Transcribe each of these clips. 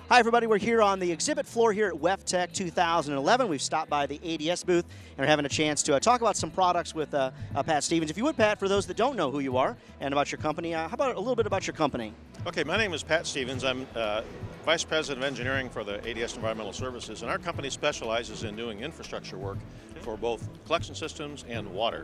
Hi, everybody. We're here on the exhibit floor here at WEFTEC 2011. We've stopped by the ADS booth and are having a chance to talk about some products with Pat Stevens. If you would, Pat, for those that don't know who you are and about your company, how about a little bit about your company? Okay, my name is Pat Stevens. I'm Vice President of Engineering for the ADS Environmental Services, and our company specializes in doing infrastructure work for both collection systems and water.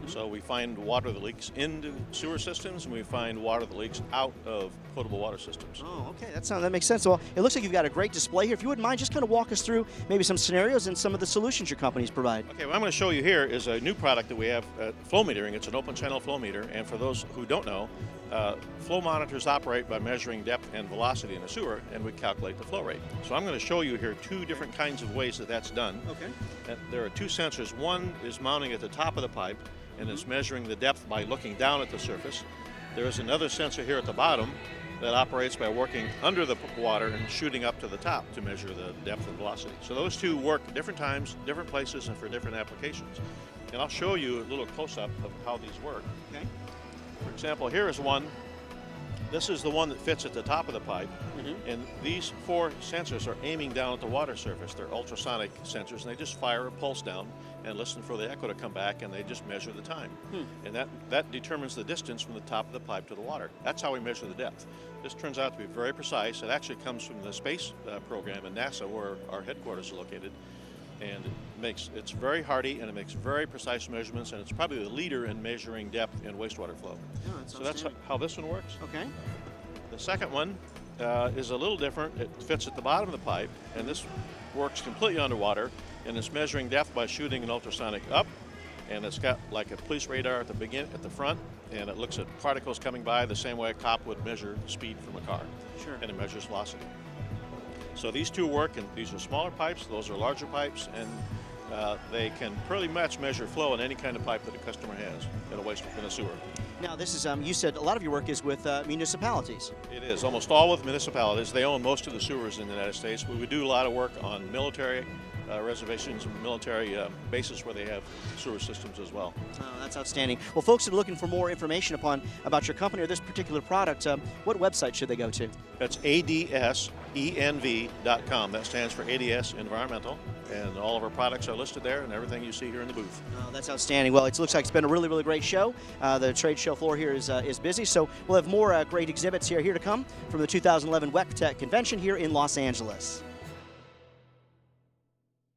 So we find water that leaks into sewer systems, and we find water that leaks out of potable water systems. Oh, okay, that makes sense. Well, it looks like you've got a great display here. If you wouldn't mind, just kind of walk us through maybe some scenarios and some of the solutions your companies provide. Okay, what I'm going to show you here is a new product that we have, flow metering. It's an open channel flow meter, and for those who don't know, flow monitors operate by measuring depth and velocity in a sewer, and we calculate the flow rate. So I'm going to show you here two different kinds of ways that that's done. Okay. And there are two sensors. One is mounting at the top of the pipe, and it's measuring the depth by looking down at the surface. There is another sensor here at the bottom that operates by working under the water and shooting up to the top to measure the depth and velocity. So those two work at different times, different places, and for different applications. And I'll show you a little close-up of how these work. Okay. For example, here is one. This is the one that fits at the top of the pipe, and these four sensors are aiming down at the water surface. They're ultrasonic sensors, and they just fire a pulse down and listen for the echo to come back, and they just measure the time. And that determines the distance from the top of the pipe to the water. That's how we measure the depth. This turns out to be very precise. It actually comes from the space program in NASA, where our headquarters are located. And it's very hardy, and it makes very precise measurements, and it's probably the leader in measuring depth in wastewater flow. Oh, so that's how this one works. Okay. The second one is a little different. It fits at the bottom of the pipe, and this works completely underwater, and it's measuring depth by shooting an ultrasonic up, and it's got like a police radar at the front, and it looks at particles coming by the same way a cop would measure speed from a car. Sure. And it measures velocity. So these two work, and these are smaller pipes, those are larger pipes, and they can pretty much measure flow in any kind of pipe that a customer has in a sewer. Now, this is, you said a lot of your work is with municipalities. It is, almost all with municipalities. They own most of the sewers in the United States, but we do a lot of work on military reservations and military bases where they have sewer systems as well. Oh, that's outstanding. Well, folks that are looking for more information about your company or this particular product, what website should they go to? That's adsenv.com. That stands for ADS Environmental, and all of our products are listed there, and everything you see here in the booth. Oh, that's outstanding. Well, it looks like it's been a really, really great show. The trade show floor here is busy, so we'll have more great exhibits here to come from the 2011 WEFTEC convention here in Los Angeles.